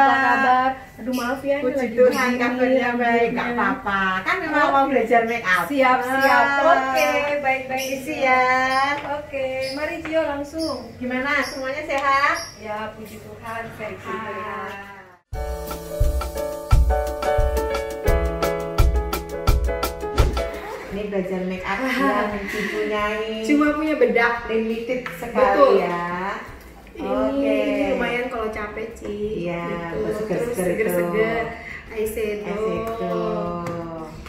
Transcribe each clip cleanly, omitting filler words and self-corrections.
Apa kabar? Aduh maaf ya, puji Tuhan kabarnya baik, nggak apa-apa. Kan memang mau belajar make up. Siap. Oke, baik-baik Isi ya. Oke, mari Cio langsung. Gimana? Semuanya sehat? Ya, puji Tuhan, sehat. Ini belajar make up yang mempunyai Cuma punya bedak. limited sekali. Betul. Ya. Ini lumayan kalau capek Ci. Iya, gitu. seger-seger Terus itu. seger-seger. Eyeshadow.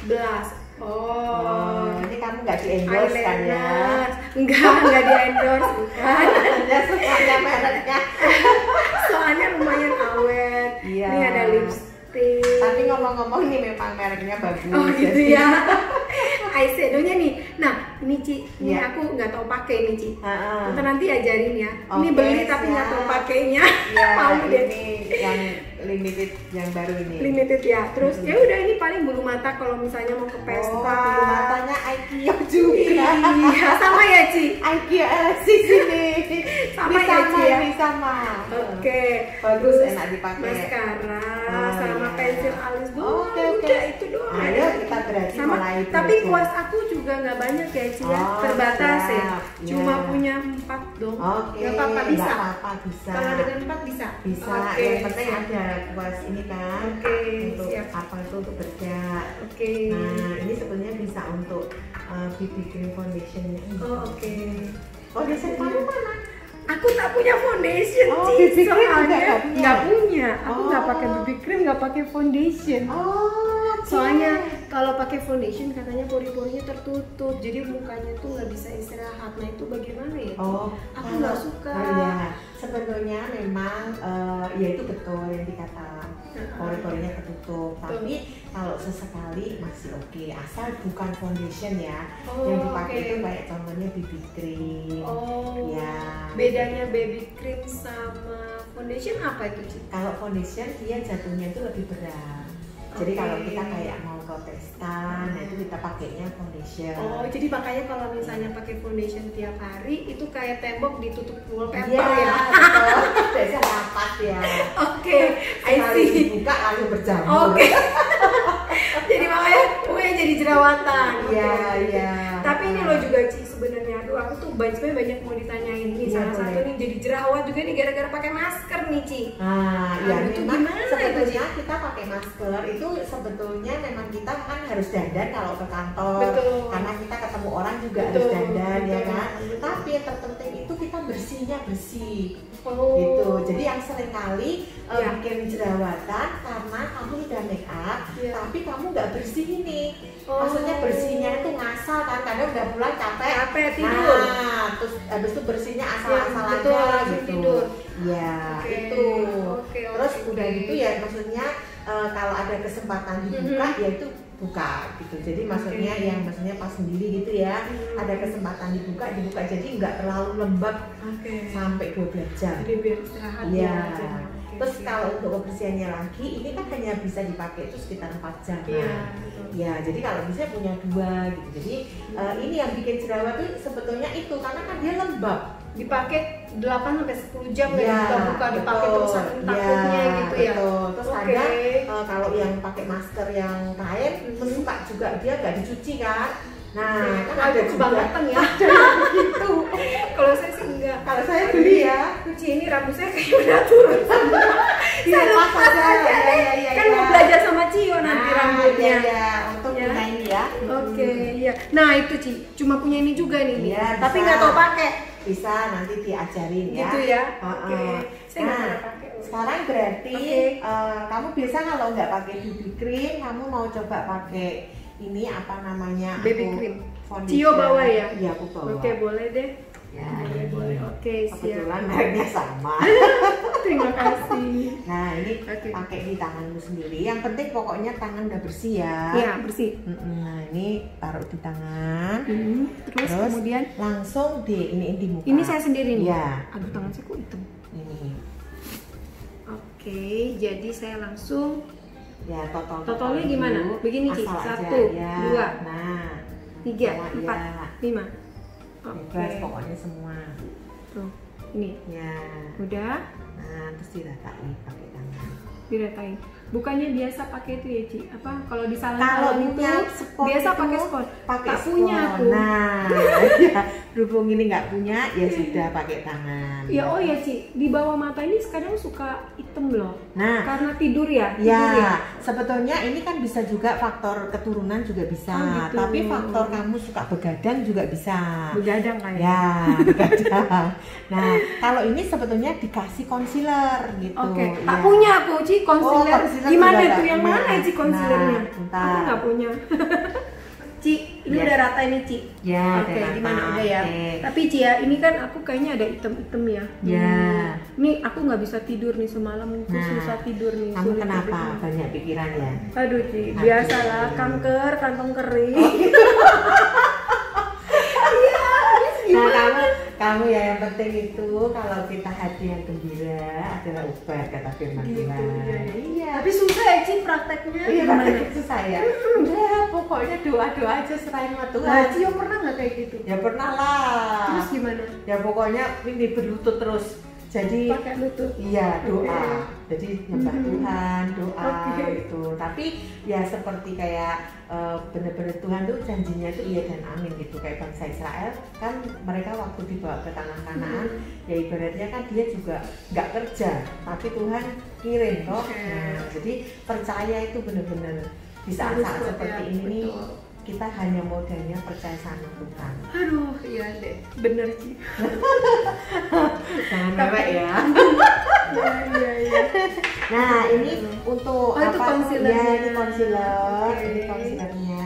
Blush. Ini kamu nggak di endorse kan ya? Enggak di endorse, bukan. Ya semuanya mereknya. Soalnya lumayan awet. Iya. Ini ada lipstick. Tapi ngomong-ngomong nih memang mereknya bagus. Oh gitu jadi- ya. Eyeshadownya nih. Nah ini Ci, ini Iya. aku nggak tahu pakai nih Ci. Ha-ha. Nanti ajarin ya. Ini Oke, beli tapi nggak siap. tahu pakainya. Ya, Malu deh. ini yang limited yang baru ini. Limited ya. Terus ya udah ini paling bulu mata kalau misalnya mau ke pesta. bulu matanya IKEA juga. Iya sama ya Ci. IKEA Alesis ini. Sama ya, Ci, ya? Ini sama. Oke. Bagus, Terus enak dipakai. Maskara sama iya. pensil alis doang. Oke. Udah itu doang. Ayo kita berarti Sama, mulai tapi dulu. kuas aku juga nggak banyak ya Ci ya, Oh, terbatas ya. siap. Cuma Ya. punya 4 dong. Oke, Nggak apa-apa bisa. nggak apa-apa, bisa. Kalau dengan 4 bisa. Bisa, Oke. yang penting ada kuas ini kan. Oke, untuk siap. apa itu untuk berjak. Oke. Nah, ini sebenarnya bisa untuk BB cream foundationnya. Oh, oke. Foundation kamu mana? Aku tak punya foundation Oh, Ci. BB cream juga Soalnya nggak punya? nggak punya. Aku nggak Oh. pakai BB cream, nggak pakai foundation. Oh, Soalnya kalau pakai foundation katanya pori-porinya tertutup, jadi mukanya tuh nggak bisa istirahat. Nah itu bagaimana ya? oh, Aku nggak suka. Ya, sebenarnya memang ya itu betul yang dikata pori-porinya tertutup. Tapi kalau sesekali masih oke, asal bukan foundation ya. Oh, yang dipakai oke. itu kayak contohnya BB cream. Oh, Ya. bedanya baby cream sama foundation apa itu Ci? Kalau foundation dia jatuhnya itu lebih berat. Jadi Oke. kalau kita kayak mau ke pesta, nah itu kita pakainya foundation. Oh, jadi makanya kalau misalnya pakai foundation tiap hari itu kayak tembok ditutup wallpaper Iya, ya? betul. Biasa rapat ya. Oke, I Sekali see. dibuka lalu berjamur. Oke. Jadi makanya pokoknya jadi jerawatan. Oke. Iya, iya. Tapi ini loh juga Ci sebenarnya, aduh aku tuh sebenarnya banyak mau ditanyain nih. Iya, Salah satu boleh. nih jadi jerawat juga nih gara-gara pakai masker nih Ci. Nah, ya Aduh, itu memang gimana itu, sebetulnya kita pakai masker itu sebetulnya memang kita kan harus dandan kalau ke kantor. Betul. Karena kita ketemu orang juga Betul, harus dandan ya betul, kan. betul. Tapi yang terpenting itu kita bersihnya bersih. Oh. Gitu. Jadi yang seringkali Ya. bikin jerawatan karena kamu udah make up, Ya. tapi kamu nggak bersih ini. Oh. Maksudnya bersihnya itu ngasal kan, kadang udah pulang capek. Capek tidur. Nah, terus habis itu bersihnya asal-asal Ya, betul, aja langsung gitu. tidur. Ya, Oke. itu. Oke, Terus oke, udah oke. gitu ya maksudnya kalau ada kesempatan dibuka ya itu buka gitu. Jadi maksudnya Oke. yang maksudnya pas sendiri gitu ya. Ada kesempatan dibuka jadi nggak terlalu lembab Oke. sampai 12 jam. Jadi biar istirahat Iya. ya. Oke, Terus oke. kalau untuk kebersihannya lagi, ini kan hanya bisa dipakai itu sekitar 4 jam. Iya, betul. Ya, jadi kalau bisa punya 2 gitu. Jadi ini yang bikin jerawat itu sebetulnya itu karena kan dia lembab. Dipakai 8 sampai 10 jam Iya, ya, buka-buka dipakai betul. terus saking takutnya Iya, gitu ya. betul. Terus Oke. kadang kalau yang pakai masker yang kain, terus suka juga dia nggak dicuci kan. Nah, kan ada juga kebangetan ya. gitu. Kalau saya sih enggak. Kalau saya beli ya, Cuci ini rambut saya kayak udah turun semua. iya Saya pas lepas aja. aja deh. Iya, Kan mau belajar sama Cio nanti rambutnya. Iya, untuk Ya. punya ini ya. Oke, iya. Nah itu Ci, cuma punya ini juga nih. Iya, Tapi bisa. nggak tahu pakai. Bisa nanti diajarin ya. Gitu ya. Heeh. Oke. Saya nggak Nah, pernah pakai. sekarang berarti Oke. kamu biasa kalau nggak pakai BB cream, kamu mau coba pakai ini apa namanya? Baby aku cream. foundation. Cio bawa ya? Iya, aku bawa. Oke, boleh deh. Ya, Boleh, boleh. Oke, siap. kebetulan mereknya sama. Terima kasih. Nah, ini Oke. pakai di tanganmu sendiri. Yang penting pokoknya tangan udah bersih ya. Iya, bersih. Nah, ini taruh di tangan. Terus kemudian langsung ini di muka. ini saya sendiri nih. Iya. Aduh, tangan saya kok hitam. Ini. Oke, jadi saya langsung Ya, Totalnya gimana? dulu. Begini, Ci. Asal aja, 1, ya. 2, Nah, 3, sama, 4, ya. 5. bebas pokoknya semua. Tuh, ini Ya. udah. Nah, terus diratain pakai tangan. Diratain. Bukannya biasa pakai itu ya, Ci? Apa kalau di Kalau salon itu punya spot biasa itu pakai spot. pakai Tak punya spot. aku. Nah, ya, berhubung ini nggak punya, ya sudah pakai tangan. Ya oh ya, Ci, di bawah mata ini kadang suka hitam loh. Nah, Karena tidur ya? ya, Tidur ya? sebetulnya ini kan bisa juga faktor keturunan juga bisa, Oh, gitu. tapi faktor kamu suka begadang juga bisa. Begadang kayak. Ya, begadang. Nah, kalau ini sebetulnya dikasih concealer gitu. Oke, ya. tak punya aku, Ci, concealer. concealer Gimana juga itu ada. yang mana, Ci, concealernya? Nah, bentar. Aku nggak punya. Ci, ini Ya. udah rata ini, Ci. Ya, Oke, udah rata. gimana udah ya? Oke. Tapi Ci ya, ini kan aku kayaknya ada item-item ya. Ya. Ini aku nggak bisa tidur nih semalam, aku Nah, susah tidur nih. Kamu sulit kenapa? tidur. Banyak pikiran ya? Aduh, Ci, Aduh. biasalah kanker, kantong kering. Nah, kamu ya yang penting itu kalau kita hati yang gembira adalah obat, kata firman Gitu, Tuhan. iya. Tapi susah ya, Ci, prakteknya. Iya, Gimana? praktek itu saya. Udah, pokoknya doa-doa aja serahin sama Tuhan. Nah, Cio pernah nggak kayak gitu? Ya pernah lah. Terus gimana? Ya pokoknya ini berlutut terus. Jadi Pakai lutut. iya doa. Oke. Jadi nyembah Tuhan, doa Oke. gitu. Tapi ya seperti kayak bener-bener Tuhan tuh janjinya itu iya dan amin gitu. Kayak bangsa Israel kan mereka waktu dibawa ke tanah Kanaan, ya ibaratnya kan dia juga nggak kerja, tapi Tuhan kirim toh. Oke. Nah, jadi percaya itu bener-bener di Harus saat-saat kuat seperti ya, ini betul. kita hanya modalnya percaya sama Tuhan. Aduh, iya deh, bener Ci. Jangan mewek ya. Iya. Nah, ini untuk Oh, itu apa? concealernya. Ya, ini concealer, Oke. ini concealernya.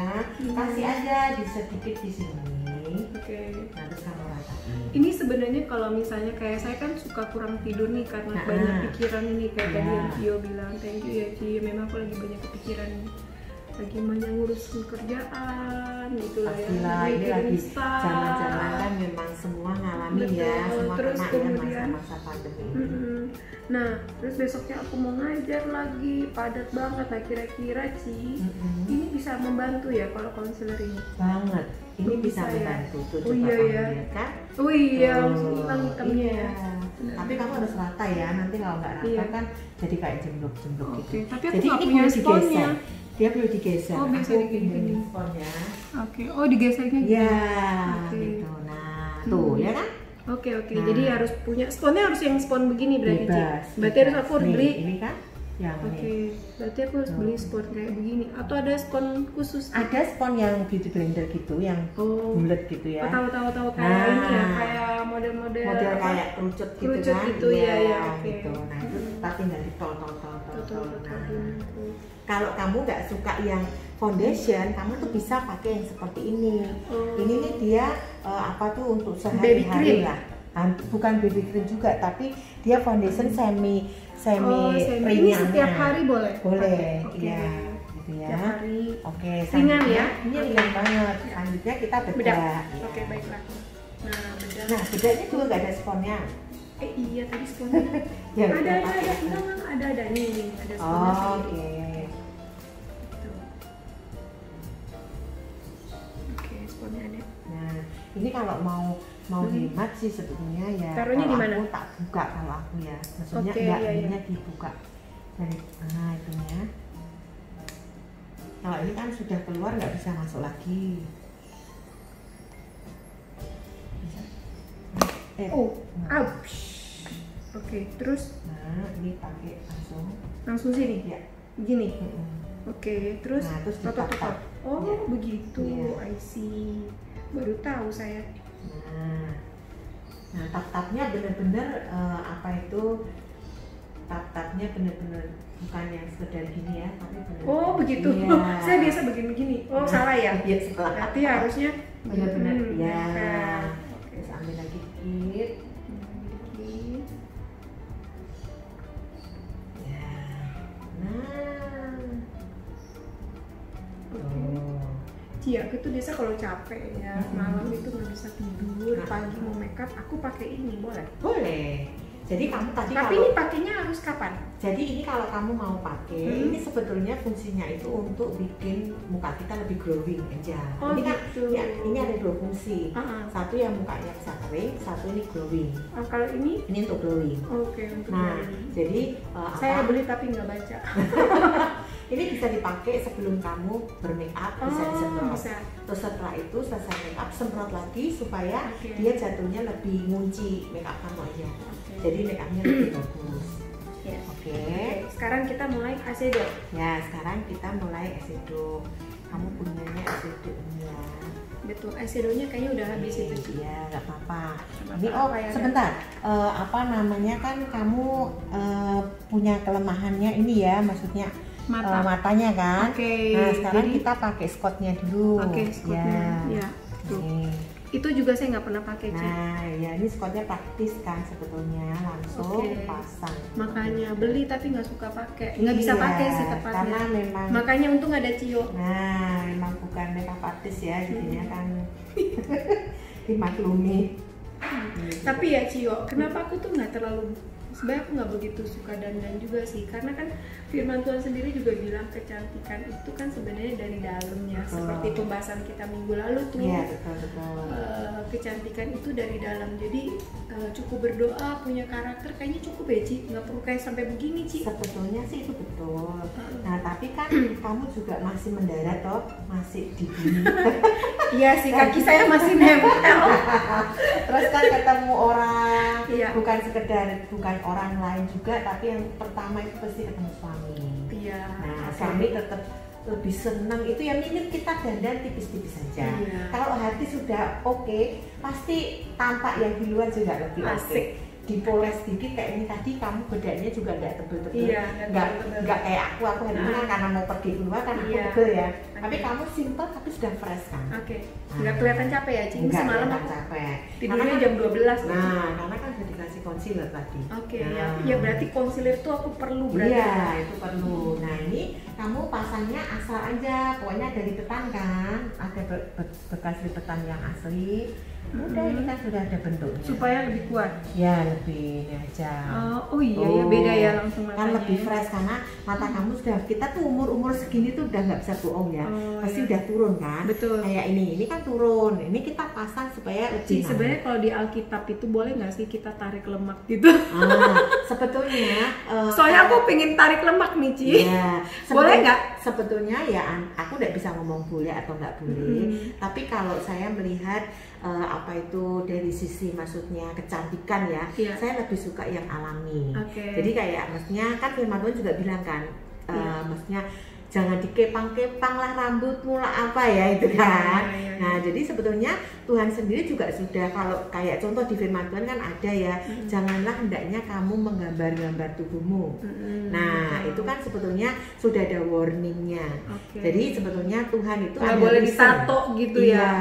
Kasih aja di sedikit di sini. Oke. Nah, terus kamu rasain. Ini sebenarnya kalau misalnya kayak saya kan suka kurang tidur nih karena Nah, banyak pikiran ini kayak tadi ya. yang Cio bilang. Thank you ya Ci, memang aku lagi banyak kepikiran nih. Lagi banyak ngurus kerjaan gitu lah ya. Pastilah, ini Mikirin lagi staff. zaman-zaman kan memang semua ngalamin ya, Betul, semua terus kena ya kemudian- masa-masa pandemi. Mm-mm. Nah, terus besoknya aku mau ngajar lagi, padat banget. Nah, kira-kira Ci, Mm-mm. ini bisa membantu ya kalau konselor ini? Banget. Ini Oh, bisa bisa ya? membantu tuh. Oh, coba iya kamu ya. lihat kan. Oh iya, Tuh, langsung hilang hitamnya iya. ya. Tapi kamu harus rata ya, nanti kalau nggak rata Iya. kan jadi kayak jemblok-jemblok Oke, gitu. tapi aku Jadi nggak ini punya perlu sponnya. digeser. Dia perlu digeser. Oh, biasa Aku digini-gini. pinjemin sponnya. Oke, oh digesernya gitu. Ya, Oke. gitu. Nah, tuh ya kan? Oke, Nah. jadi harus punya sponnya, harus yang spon begini berarti Ci? Bebas. Berarti harus bebas. aku harus Nih, beli. Ini kan yang Oke, ini. berarti aku harus beli spon kayak begini atau ada spon khusus? Ada spon yang beauty blender gitu, yang Oh, bulat gitu ya. tahu kayak Nah. ini ya, kayak model-model Model apa? kayak kerucut gitu Kerucut kan? gitu, iya, iya, oke. Gitu. Nah itu kita tinggal ditol-tol. Betul. Nah, kalau kamu nggak suka yang foundation, kamu tuh bisa pakai yang seperti ini. Oh. Ini nih dia apa tuh untuk Baby sehari-hari cream? lah. Bukan baby cream juga, tapi dia foundation semi Oh, ini ringannya. setiap hari boleh? Boleh, Oke. iya. Gitu ya. Setiap hari. Oke, Ringan selanjutnya- ya? Ini Oke. ringan banget. Selanjutnya kita Bedak. bedak. Oke, baiklah. Nah, bedak. Nah, bedaknya juga nggak ada sponnya. Iya tadi sponnya. Ya, ada, udah ada, pakai. enggak, ada nih, ada sponnya Oh, sendiri. oke. Tuh. Oke, sponnya ada. Nah, ini kalau mau hemat sih sebetulnya ya. Taruhnya kalau di mana? Aku tak buka kalau aku ya. Maksudnya Oke, enggak, iya, iya. ininya dibuka. Dari itunya. Kalau ini kan sudah keluar nggak bisa masuk lagi. Bisa. Oh, Nah, ouch. Oke, terus nah, ini pakai langsung sini. ya. Begini. Mm-mm. Oke, terus Nah, terus tot. ditap-tap. Oh, Ya. begitu. Iya. I see. Baru tahu saya. Nah, tap-tapnya bener-bener apa itu? Tap-tapnya bener-bener bukan yang sekedar gini ya, tapi bener. Oh, begitu. Iya. Saya biasa begini-begini. Oh, salah ya? Iya, salah. Berarti harusnya Bener-bener. Ya. kan. Terus ambil lagi dikit. Dikit. Ya. Nah. Oke. Tuh. Iya, aku tuh biasa kalau capek ya, malam itu nggak bisa tidur, Nah. pagi mau makeup, aku pakai ini boleh? Boleh. Jadi kamu tadi Tapi kalau ini pakainya harus kapan? jadi ini kalau kamu mau pakai, ini sebetulnya fungsinya itu untuk bikin muka kita lebih glowing aja. Oh, Ini kan gitu. ya, ini ada dua fungsi. Satu yang mukanya bisa kering, satu ini glowing. Oh, kalau ini? Ini untuk glowing. Oke, untuk Nah, glowing. jadi Saya beli tapi nggak baca. ini bisa dipakai sebelum kamu bermake up, bisa disemprot. Bisa. Terus setelah itu selesai make up, semprot lagi supaya Oke. dia jatuhnya lebih ngunci make up kamu aja. Oke. Jadi make upnya lebih bagus. Ya. Oke. Oke, sekarang kita mulai eyeshadow. Ya, sekarang kita mulai eyeshadow. Kamu punyanya eyeshadow ini ya. Betul, eyeshadownya kayaknya udah habis itu Ci. Iya, nggak apa-apa. Nggak Ini apa-apa ya, sebentar. Apa namanya kan kamu punya kelemahannya ini ya, maksudnya matanya kan. Oke. Nah, sekarang Jadi- kita pakai spotnya dulu. Oke, spotnya. Ya. Tuh. Nih. Itu juga saya nggak pernah pakai Ci. Nah, ya ini spotnya praktis kan sebetulnya, langsung Oke. pasang. Makanya beli tapi nggak suka pakai, nggak bisa Iya, pakai sih tepatnya. karena memang Makanya untung ada Cio. nah memang bukan makeup artist ya, jadinya kan dimaklumi. Tapi ya Cio, kenapa aku tuh nggak terlalu, sebenarnya aku nggak begitu suka dandan juga sih, karena kan firman Tuhan sendiri juga bilang kecantikan itu kan sebenarnya dari dalamnya. Betul. Seperti pembahasan kita minggu lalu tuh. Iya, betul. Kecantikan itu dari dalam, jadi cukup berdoa, punya karakter, kayaknya cukup ya Ci, nggak perlu kayak sampai begini Ci. Sebetulnya sih itu betul. Nah, tapi kan kamu juga masih mendarat toh, masih di bumi. Iya sih, kaki saya masih nempel. Terus kan ketemu orang, Iya. bukan orang lain juga, tapi yang pertama itu pasti ketemu suami. Iya. Nah, suami tetap lebih senang itu ya, minim kita dandan tipis-tipis saja. Iya. Kalau hati sudah oke, pasti tampak yang di luar juga lebih Asik. oke. Dipoles sedikit kayak ini tadi, kamu bedanya juga nggak tebel-tebel. Iya, nggak kayak aku hari ini kan karena mau pergi keluar kan aku Iya. tebel ya. Oke. Tapi kamu simple tapi sudah fresh kan. Oke, nggak kelihatan capek ya Ci? Nggak Semalam kelihatan aku capek. tidurnya Karena jam 12 loh. Nah, karena kan udah dikasih concealer tadi. Oke, Nah. ya berarti concealer tuh aku perlu berarti. Iya, itu perlu. Nah, ini kamu pasangnya asal aja, pokoknya dari petan kan, ada bekas lipetan yang asli. Udah, ini kan sudah ada bentuknya. Supaya lebih kuat. Ya, lebih ini aja. Oh iya ya, beda ya langsung Kan matanya. lebih fresh karena mata kamu sudah, kita tuh umur segini tuh udah nggak bisa bohong ya. Oh, Pasti iya. udah turun kan. Betul. Kayak ini kan turun. Ini kita pasang supaya lebih Ci, sebenarnya kalau di Alkitab itu boleh nggak sih kita tarik lemak gitu? sebetulnya Soalnya aku pengen tarik lemak nih Ci. ya, Boleh nggak? Sebetulnya ya aku nggak bisa ngomong boleh atau nggak boleh. Tapi kalau saya melihat apa itu dari sisi maksudnya kecantikan ya, Iya. saya lebih suka yang alami. Oke. Jadi kayak maksudnya kan firman Tuhan juga bilang kan, Iya. maksudnya jangan dikepang-kepang lah rambutmu lah apa ya itu kan. Iya. Nah, jadi sebetulnya Tuhan sendiri juga sudah, kalau kayak contoh di firman Tuhan kan ada ya, janganlah hendaknya kamu menggambar-gambar tubuhmu. Nah, itu kan sebetulnya sudah ada warningnya. Oke. Jadi sebetulnya Tuhan itu Nggak ada boleh reason. ditato gitu ya. Iya,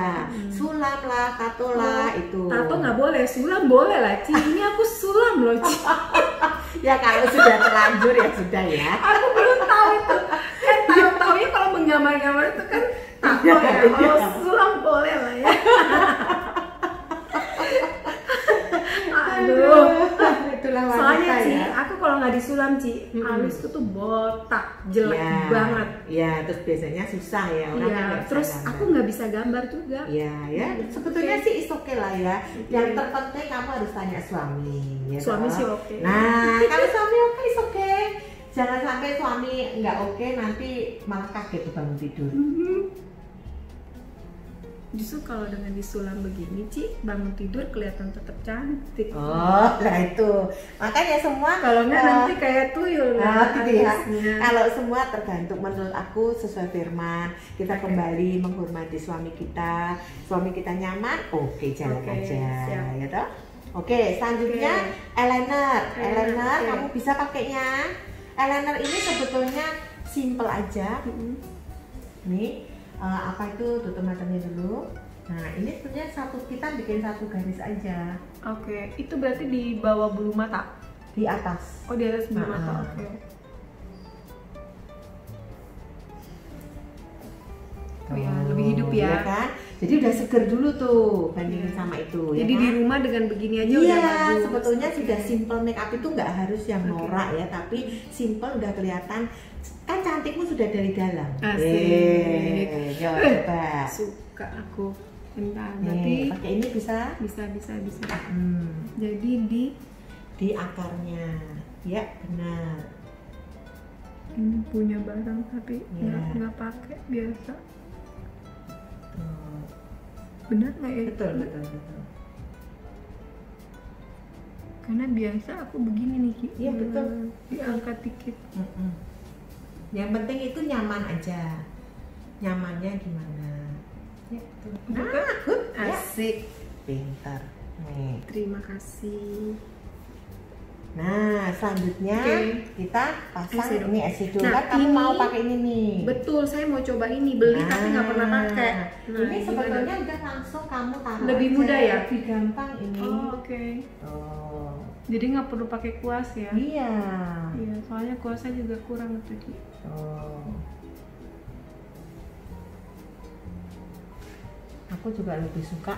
sulam lah, tato lah itu. Tato nggak boleh, sulam boleh lah Ci. Ini aku sulam loh Ci. Ya kalau sudah terlanjur ya sudah ya. Aku belum tahu itu. Kan tahu-taunya kalau menggambar-gambar itu kan tato Iya, ya. iya. Kalau sulam boleh lah ya. Aduh. Itulah wanita Soalnya Ci, ya. aku kalau nggak disulam Ci, alisku tuh botak, jelek Ya, banget. ya terus biasanya susah ya orang kan Iya, nggak bisa terus gambar. aku nggak bisa gambar juga. Ya, sebetulnya Oke. sih is oke lah ya. Yang terpenting kamu harus tanya suami. Ya Suami toh? sih oke. Nah, kalau suami oke is oke. Jangan sampai suami nggak oke nanti malah kaget bangun tidur. Justru kalau dengan disulam begini Ci, bangun tidur kelihatan tetap cantik. Oh, nah itu. Makanya semua Kalau nggak nanti kayak tuyul gitu ya. alisnya. Kalau semua tergantung, menurut aku sesuai firman. Kita kembali menghormati suami kita. Suami kita nyaman, oke jalan Oke, aja, siap. ya toh. Oke, selanjutnya eyeliner. Eyeliner oke. kamu bisa pakainya. Eyeliner ini sebetulnya simple aja. Nih, apa itu, tutup matanya dulu. Nah, ini sebenarnya kita bikin satu garis aja Oke, itu berarti di bawah bulu mata. di atas. Oh, di atas bulu mata. Ah. Oke. Oh ya, Oh, lebih hidup ya. iya kan? Jadi udah seger dulu tuh bandingin sama itu. Jadi ya di kan? rumah dengan begini aja Iya, udah bagus. sebetulnya Oke. sudah simple make up itu nggak harus yang norak ya, tapi simple udah kelihatan kan cantikmu sudah dari dalam. Asik. Coba. Suka aku. Bentar, Nih, berarti pakai ini bisa. bisa. Hmm, Jadi di akarnya, ya benar. ini punya barang tapi Iya. nggak pakai biasa. Tuh. Benar nggak ya? Betul. Karena biasa aku begini nih Ki. Iya, betul. Diangkat dikit. Mm-mm. Yang penting itu nyaman aja. Nyamannya gimana? Ya, tuh. Udah Nah, kan? good. Ya. Asik. Pintar. Nih. Terima kasih. Nah, selanjutnya Oke. kita pasang Eyeshadow. ini eyeshadow. Nah, Kan kamu ini- mau pakai ini nih. Betul, saya mau coba ini beli tapi nggak pernah pakai. Nah, ini sebetulnya gimana? udah langsung kamu taruh. Lebih aja. mudah ya? Lebih gampang ini. Oh, oke. Tuh. Jadi nggak perlu pakai kuas ya? Iya. Iya, soalnya kuasnya juga kurang tuh Ki. Tuh. Aku juga lebih suka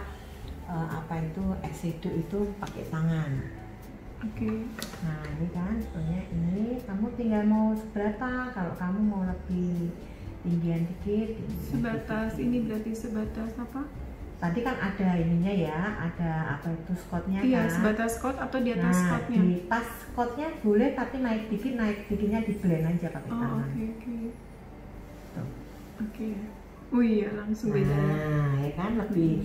apa itu eyeshadow itu pakai tangan. Oke. Nah ini kan sebenarnya ini kamu tinggal mau seberapa. Kalau kamu mau lebih tinggian dikit, Sebatas ini berarti sebatas apa? tadi kan ada ininya ya, ada apa itu skotnya Iya, kan. sebatas skot atau di atas Nah skotnya? di pas skotnya boleh, tapi naik dikitnya di blend aja pakai Oh, tangan. oke. Tuh. Oke. Oh iya, langsung beda ya. Nah ya kan lebih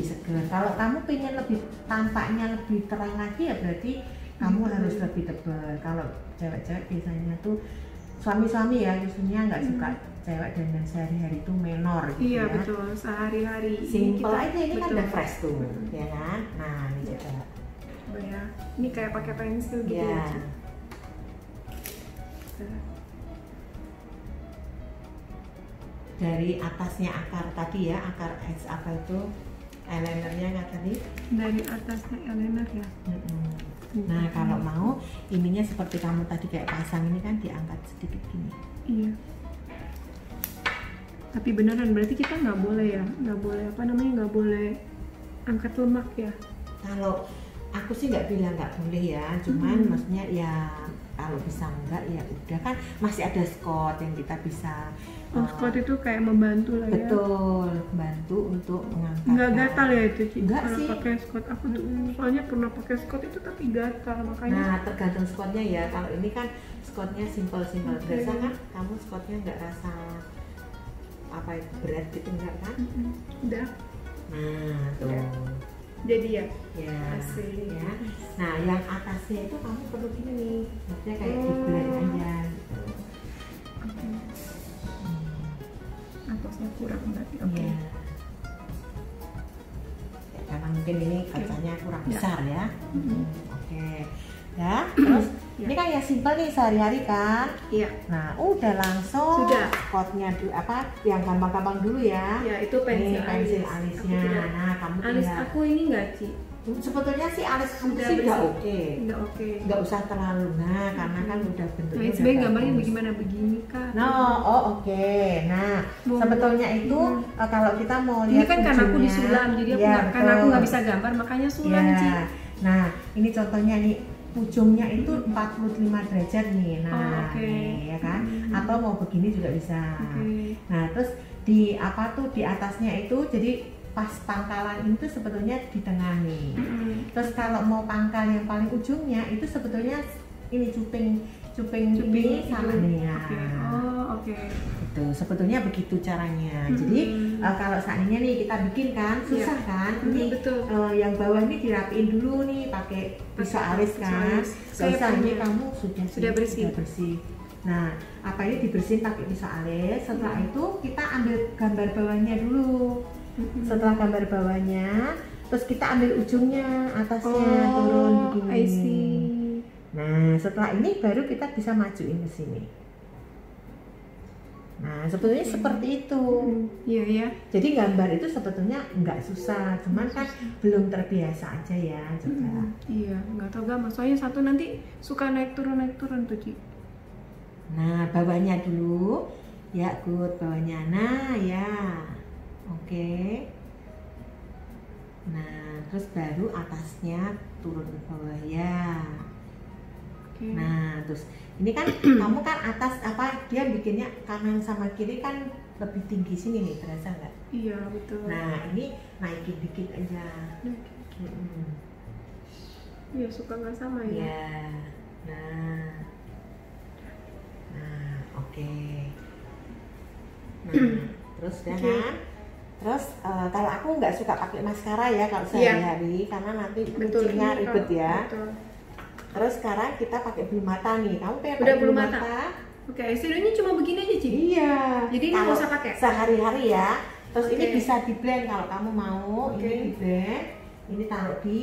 seger. Kalau kamu pengen lebih tampaknya lebih terang lagi ya berarti kamu harus lebih tebal. Kalau cewek-cewek biasanya tuh suami-suami ya khususnya nggak suka cewek dandan sehari-hari itu menor gitu Iya ya. betul, sehari-hari ini Simple kita- aja ini kan betul. udah fresh tuh, ya kan? Nah ini coba. Coba ya. Ini kayak pakai pensil gitu Ya. ya. Ci? Dari atasnya akar tadi ya, akar apa itu eyelinernya nggak tadi? Dari atasnya eyeliner ya. Mm-mm. Nah kalau mau ininya seperti kamu tadi kayak pasang ini kan diangkat sedikit gini. Iya. Tapi beneran berarti kita nggak boleh ya, nggak boleh apa namanya, nggak boleh angkat lemak ya. Kalau aku sih nggak bilang nggak boleh ya, cuman maksudnya ya kalau bisa enggak ya udah kan masih ada Scott yang kita bisa Oh, Scott itu kayak membantu lah ya. betul bantu untuk mengangkat. Nggak gatal ya itu Ci? Nggak Kalau sih. pakai Scott aku tuh soalnya pernah pakai Scott itu tapi gatal makanya. Nah tergantung Scottnya ya. Kalau ini kan Scottnya simple. Oke. Biasa kan kamu Scottnya nggak rasa apa itu berat gitu enggak kan? Udah. Nah tuh. Ya. Jadi ya. Ya, Asik. ya. Nah, yang atasnya itu kamu perlu gini nih, maksudnya kayak di blend aja gitu. Atasnya kurang berarti. Oke. Iya. Ya, karena mungkin ini kacanya kurang Ya. besar ya. Mhm. Oke. Ya, terus Ya. ini kan ya simpel nih sehari-hari kan. Iya. Nah, udah langsung Sudah. spotnya dulu apa yang gampang-gampang dulu ya. Ya itu pensil, Ini pensil alis. alisnya. Aku tidak- Nah, kamu alis tinggal. aku ini enggak Ci? Sebetulnya sih alis kamu Sudah sih udah bersih. oke. Udah oke. Nggak usah terlalu karena kan udah bentuknya Nah, udah sebenarnya gambarnya bagus. bagaimana begini kak? No, oh oke. Nah, Mau- sebetulnya itu kalau kita mau Ini lihat kan karena aku ujungnya, disulam, jadi aku ya, nggak, karena aku betul. nggak bisa gambar, makanya sulam Ya. Ci. Nah, ini contohnya nih ujungnya itu 45 derajat nih. Nah, Oh, oke. nih, ya kan? Atau mau begini juga bisa. Oke. Nah, terus di apa tuh di atasnya itu jadi pas pangkalan itu sebetulnya di tengah nih. Terus kalau mau pangkal yang paling ujungnya itu sebetulnya ini cuping ini sama nih ya. Oke. Oh, oke. Itu sebetulnya begitu caranya. Jadi kalau seandainya nih kita bikin kan susah kan? Ini betul. yang bawah ini dirapiin dulu nih pakai pisau alis pisau kan. alis. Gak Saya usah ini punya. kamu Sudah bersih. bersih. Nah, apa ini dibersihin pakai pisau alis. Setelah itu kita ambil gambar bawahnya dulu. Setelah gambar bawahnya, terus kita ambil ujungnya, atasnya turun begini. I see. Nah, setelah ini baru kita bisa majuin ke sini. Nah, sebetulnya seperti itu. Iya ya. Jadi gambar itu sebetulnya nggak susah, cuman kan belum terbiasa aja ya juga. Iya, nggak tahu gambar. Soalnya satu nanti suka naik turun tuh Ci. Nah, bawahnya dulu. Ya, good bawahnya. Nah, ya. Oke. Nah, terus baru atasnya turun ke bawah ya. Oke. Nah, terus ini kan kamu kan atas apa dia bikinnya kanan sama kiri kan lebih tinggi sini nih, terasa nggak? Iya betul. Nah, ini naikin dikit aja. Iya suka nggak sama ya. Ya. Nah, oke. Nah, terus ya kan? Terus kalau aku nggak suka pakai maskara ya kalau sehari-hari karena nanti kucingnya ribet ya. Betul. Terus sekarang kita pakai bulu mata nih. Kamu pengen Udah pakai bulu mata? Oke, eyeshadownya cuma begini aja, Ci? Iya. Jadi ini nggak usah pakai? Sehari-hari ya. Terus ini Oke. bisa di blend kalau kamu mau. Oke. Ini di blend. Ini taruh di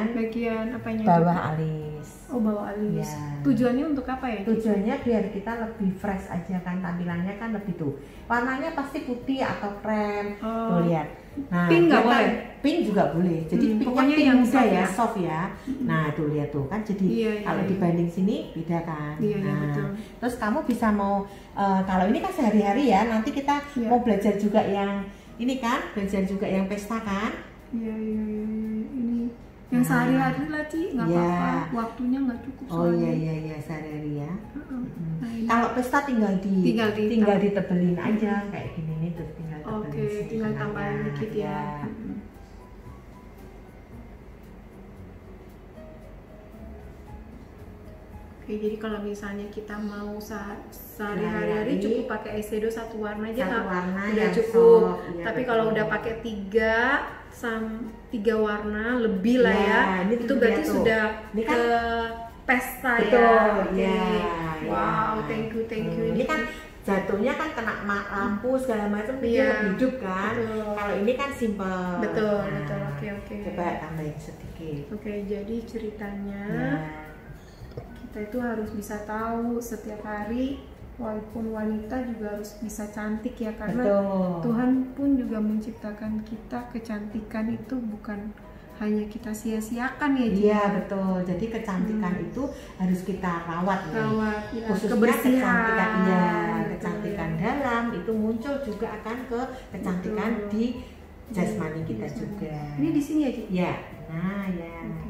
bagian apanya? bawah alis. Oh, bawah alis. Ya. Tujuannya untuk apa ya, Ci? Tujuannya biar kita lebih fresh aja kan, tampilannya kan lebih tuh. Warnanya pasti putih atau krem. Oh. Tuh lihat. Nah, Pink nggak dia kan boleh? Pink juga boleh. Jadi pinknya pokoknya pink yang muda soft ya, ya? soft ya. Nah, tuh lihat tuh kan. Jadi Iya, kalau iya. dibanding sini beda kan. Iya, iya, Nah, betul. terus kamu bisa mau kalau ini kan sehari-hari ya. Nanti kita Iya. mau belajar juga yang ini kan, belajar juga yang pesta kan. Iya. Ini yang sehari-hari lah, Ci. Nggak Iya. apa-apa. Waktunya nggak cukup Oh soalnya. iya sehari-hari ya. Nah, ini. Kalau pesta tinggal Tinggal ditebelin aja kayak gini nih, terus tinggal tebelin Oke, sini tinggal tengahnya. tambahin dikit ya. Oke, jadi kalau misalnya kita mau sehari-hari Sehari-hari, cukup pakai eyeshadow satu warna aja satu nggak? warna Udah yang cukup. soft, iya, Tapi betul. kalau udah pakai tiga warna lebih lah ya, ini itu tuh berarti lihat tuh. sudah Ini kan ke pesta betul, ya. Oke. ya. Wow, thank you. Ini kan jatuhnya kan kena lampu segala macam, dia Iya, lebih hidup kan. betul. Kalau ini kan simple. Betul. Nah, Oke. Coba tambahin sedikit. Oke, jadi ceritanya Nah, kita itu harus bisa tahu setiap hari, walaupun wanita juga harus bisa cantik ya, karena betul. Tuhan pun juga menciptakan kita, kecantikan itu bukan hanya kita sia-siakan ya, Ci. Iya betul. Jadi kecantikan itu harus kita rawat nih. Rawat, ya, Khususnya kebersihan. kecantikan, iya, Betul, kecantikan ya. dalam itu muncul juga akan ke kecantikan Betul. di jasmani kita Jasmani. juga. Ini di sini ya, Ci? Ya, nah ya. Oke.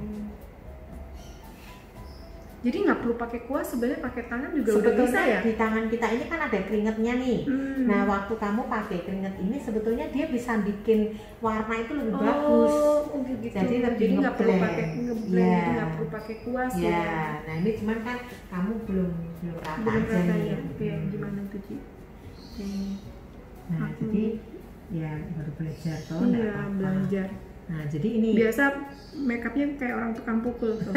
Jadi nggak perlu pakai kuas, sebenarnya pakai tangan juga udah Sebetulnya bisa ya? di tangan kita ini kan ada keringetnya nih. Nah, waktu kamu pakai keringet ini sebetulnya dia bisa bikin warna itu lebih bagus. Gitu. Jadi lebih nggak perlu ngeblend. pakai ngeblend, Iya. jadi nggak perlu pakai kuas Ya, ya. nah ini cuman kan kamu belum rata Belum aja rata nih. ya. Oke, gimana tuh, Ci? Oke. Nah, Aku- jadi ya baru belajar tuh. nggak Iya, apa-apa. belajar. Nah, jadi ini Biasa makeupnya kayak orang tukang pukul tuh.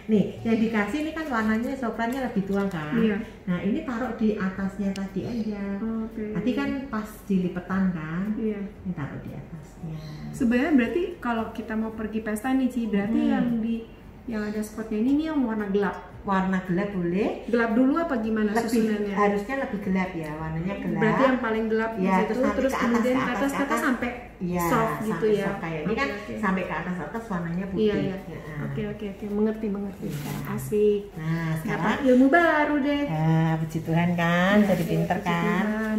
nih yang dikasih ini kan warnanya soprannya lebih tua kan. Iya. Nah, ini taruh di atasnya tadi aja. Oke. Tadi kan pas dilipetan kan. Iya. Ini taruh di atasnya. Sebenarnya berarti kalau kita mau pergi pesta nih, Ci, berarti yang ada spotnya ini nih yang warna gelap. Warna gelap boleh. Gelap dulu apa gimana Lebih susunannya? harusnya lebih gelap ya, warnanya gelap. Berarti yang paling gelap di Ya, situ, terus nanti terus ke atas, kemudian ke ke atas, atas, ke atas. sampai Iya, soft gitu sampai ya. soft kayak ini Oke, kan oke. sampai ke atas warnanya putih. Iya, iya. Ya. Oke, mengerti. Iya. Asik. Nah, sekarang Dapat ilmu baru deh. nah, puji Tuhan kan, Ya, jadi ya, pinter puji kan. Tuhan.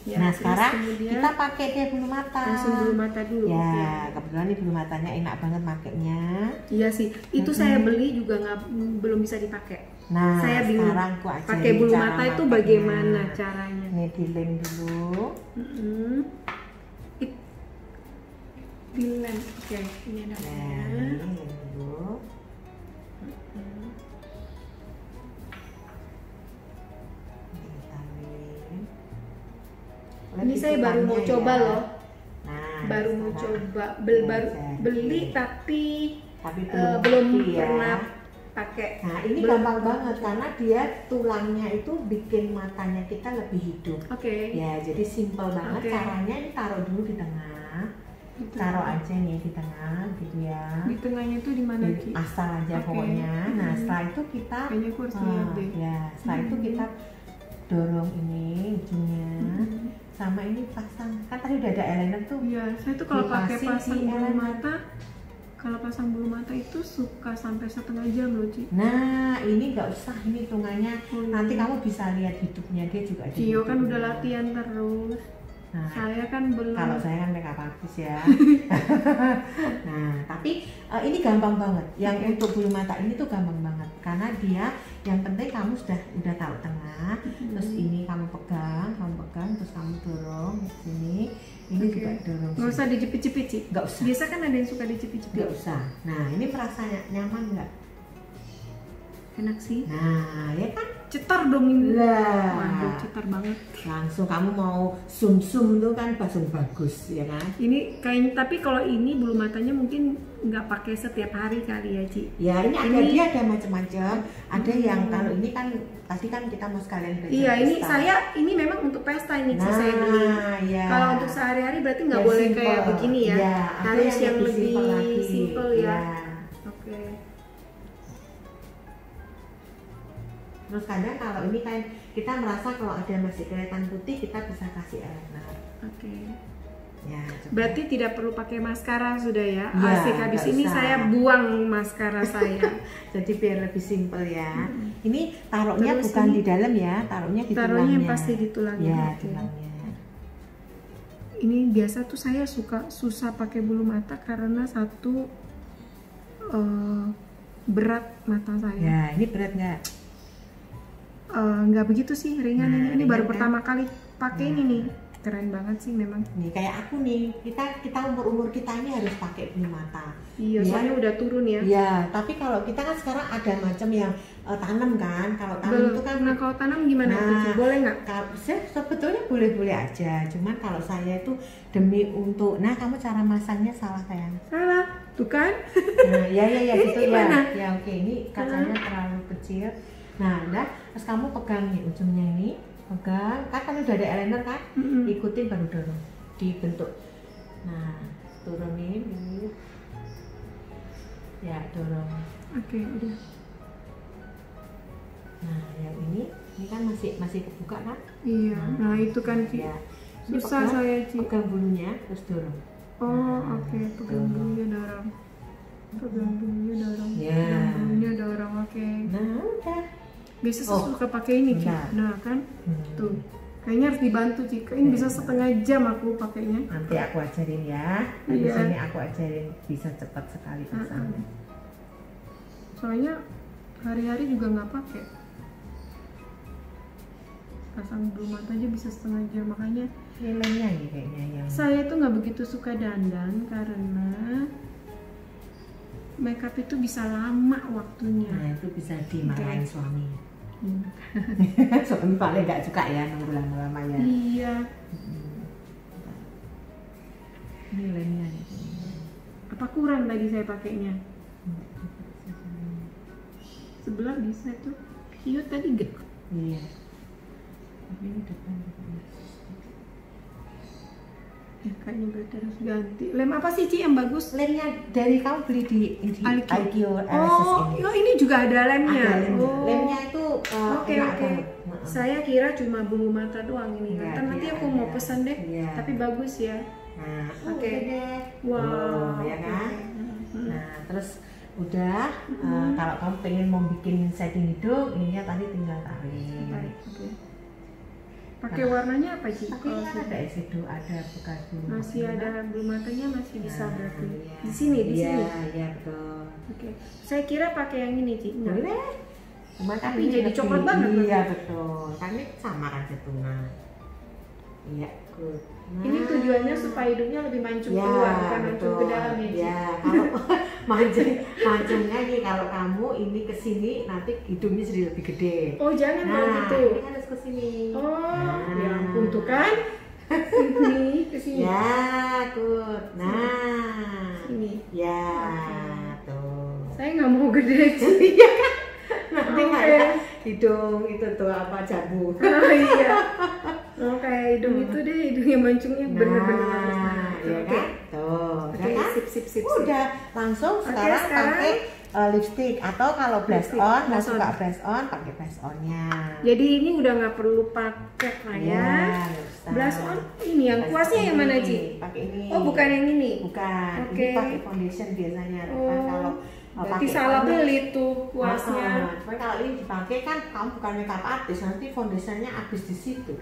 Ya, Nah, terus sekarang kemudian kita pakai deh bulu mata. langsung bulu mata dulu. Ya, Oke. kebetulan ini bulu matanya enak banget makainya. Iya sih, itu saya beli juga belum bisa dipakai. Nah, Saya bingung. sekarang aku ajarin Pakai bulu cara mata itu makainya. bagaimana caranya? Ini dilem dulu. Dilem. Oke, ini ada Nah, warnanya. ini lem dulu. Ini kita lem. Ini Lebih saya baru mau sukanya coba ya. loh. Nah, Baru mau sekarang coba, baru belajar. beli tapi tapi belum ngerti ya. pernah pakai. Nah, ini Belum gampang pernah banget coba. karena dia tulangnya itu bikin matanya kita lebih hidup. Oke. Ya, jadi simple banget Oke. caranya. Ini taruh dulu di tengah. Gitu. Taruh aja nih di tengah gitu ya. Di tengahnya itu di mana, Ci? Asal aja Oke. pokoknya. Nah, setelah itu kita Kayaknya aku harus lihat deh. ya, setelah itu kita dorong ini ujungnya sama ini pasang. Kan tadi udah ada eyeliner tuh. Iya, saya tuh kalau pakai Dipasang pasang di bulu eyeliner. mata, kalau pasang bulu mata itu suka sampai setengah jam loh, Ci. Nah, ini nggak usah ini hitungannya. Oh, iya. Nanti kamu bisa lihat hidupnya dia juga ada Cio kan hidupnya. udah latihan terus. Nah, saya kan belum. kalau saya kan makeup artist ya. Nah, tapi ini gampang banget. Yang untuk bulu mata ini tuh gampang banget karena dia yang penting kamu udah tahu tengah, terus ini kamu pegang, terus kamu dorong ke sini. Ini juga dorong. Nggak usah dijepit-jepit sih. Nggak usah. Biasa kan ada yang suka dijepit-jepit. Nggak usah. Nah, ini merasa nyaman nggak? Enak sih. Nah, ya kan? Cetar dong ini. Lah. Waduh, cetar banget. Langsung kamu mau sum-sum tuh kan langsung bagus, ya kan? Ini kayaknya, tapi kalau ini bulu matanya mungkin nggak pakai setiap hari kali ya, Ci? Ya, dia ada macam-macam. Ada yang kalau ini kan tadi kan kita mau sekalian belajar. Iya, pesta. ini memang untuk pesta ini Ci, saya beli. Ya. Kalau untuk sehari-hari berarti nggak Ya, boleh simple. kayak begini ya. Ya, ada harus yang lebih lebih simple lagi. simple ya. Ya. Oke. Terus kadang kalau ini kan kita merasa kalau ada masih kelihatan putih kita bisa kasih eyeliner. Oke. Ya, coba. Berarti tidak perlu pakai maskara sudah ya? Ya, Asik, habis nggak ini usah. saya buang maskara saya. Jadi biar lebih simple ya. Ini taruhnya Terus bukan ini di dalam ya, taruhnya di taruhnya tulangnya. yang pasti di tulangnya. Ya, Oke. tulangnya. Ini biasa tuh saya susah pakai bulu mata karena satu berat mata saya. Ya, ini berat nggak? Nggak begitu sih, ringan Nah, ini ringan baru kan? pertama kali pakai ini nih. Keren banget sih memang. Nih kayak aku nih, kita umur kita ini harus pakai bulu mata. Iya, Ya. soalnya udah turun ya. Ya, tapi kalau kita kan sekarang ada macam yang tanam kan. Kalau tanam itu kan Nah, kalau tanam gimana Nah, tuh, Ci? Boleh nggak? sebetulnya boleh-boleh aja. Cuman kalau saya itu demi untuk, nah kamu cara masangnya salah sayang. Salah, tuh kan? Nah, ya Ini gitu gimana? ya. Ya oke, ini kacanya terlalu kecil. Nah, udah, terus kamu pegang nih ujungnya ini, pegang. Kan udah ada eyeliner kan? Ikutin baru dorong, dibentuk. Nah, turunin dulu. Ya, dorong. Oke, udah. Nah, yang ini kan masih kebuka kan? Iya, nah itu kan Ci. Ya. Ini Susah pegang, saya, Ci. pegang bulunya terus dorong. Oh, oke, pegang bulunya dorong. Pegang bulunya dorong. Ya. Pegang bulunya dorong, oke. Nah, udah. Biasa saya suka pakai ini, Ci. Bentar. Nah, kan? Tuh. Kayaknya harus dibantu, Ci. Ini bisa setengah jam aku pakainya. Nanti aku ajarin ya. Di Iya. sini aku ajarin bisa cepat sekali pasangnya. Soalnya hari-hari juga nggak pakai. Pasang bulu mata aja bisa setengah jam, makanya Nilainya nih kayaknya yang saya tuh nggak begitu suka dandan karena makeup itu bisa lama waktunya. nah itu bisa dimarahin suami. Hmm. Suami paling nggak suka ya nunggu lama-lama ya. Iya. Nilainya nih. Apa kurang tadi saya pakainya? Sebelah bisa tuh. Iya tadi gak? Iya. Tapi ini depan. Ya kayaknya berarti harus ganti. Lem apa sih Ci yang bagus? Lemnya dari kamu beli di IQ Oh, ini juga ada lemnya. Ada lemnya. Oh. Lemnya itu Oke, enak oke. banget. Saya kira cuma bulu mata doang ini. Enggak, Ntar nanti iya, aku mau ada. pesan deh. Iya. Tapi bagus ya. Nah, Oke. udah deh. Wow. Ya kan? Oke. Nah, terus udah kalau kamu pengen mau bikin setting hidung, ininya tadi tinggal tarik. Baik, oke. Pakai warnanya apa Ci? Tapi Kalau kan ada eyeshadow, ada bekas bulu. masih ada bulu matanya masih bisa Nah, berarti. iya. Di sini, di Iya, sini. iya betul. Oke. Saya kira pakai yang ini Ci. Enggak. Boleh. Cuma kan Tapi ini jadi lebih- coklat banget, Iya betul. Kan ini sama kan setengah. Iya, good. Nah. Ini tujuannya supaya hidungnya lebih mancung Ya, keluar, bukan mancung betul. ke dalam ya Ci. Ya, kalau mancungnya nih kalau kamu ini ke sini nanti hidungnya jadi lebih gede. Oh jangan kalau Nah, gitu. ini harus ke sini. Oh, ya ampun tuh kan. Sini, ke sini. Ya, good. Nah, Sini. ya, Oke. tuh. Saya nggak mau gede Ci. Iya kan? Nanti Oke. kayak hidung itu tuh apa jambu. Oh iya. Oh kayak hidung itu deh, hidungnya mancungnya bener-bener bagus. Nah, ya Oke. kan? Tuh, Oke, ya kan? sip, sip, sip. Udah langsung Oke, sekarang sekarang pakai lipstick atau kalau blush Lipstick, on, mau blush on. suka blush on pakai blush onnya. Jadi ini udah nggak perlu pakai lah ya. nggak usah. Blush on ini yang Blush kuasnya on yang mana ini, Ci? Pakai ini. Oh bukan yang ini. Bukan. Oke. Ini pakai foundation biasanya. Kan Oh. kalau Berarti salah beli tuh kuasnya. Cuma kalau ini dipakai kan kamu bukan makeup artist, nanti foundationnya habis di situ.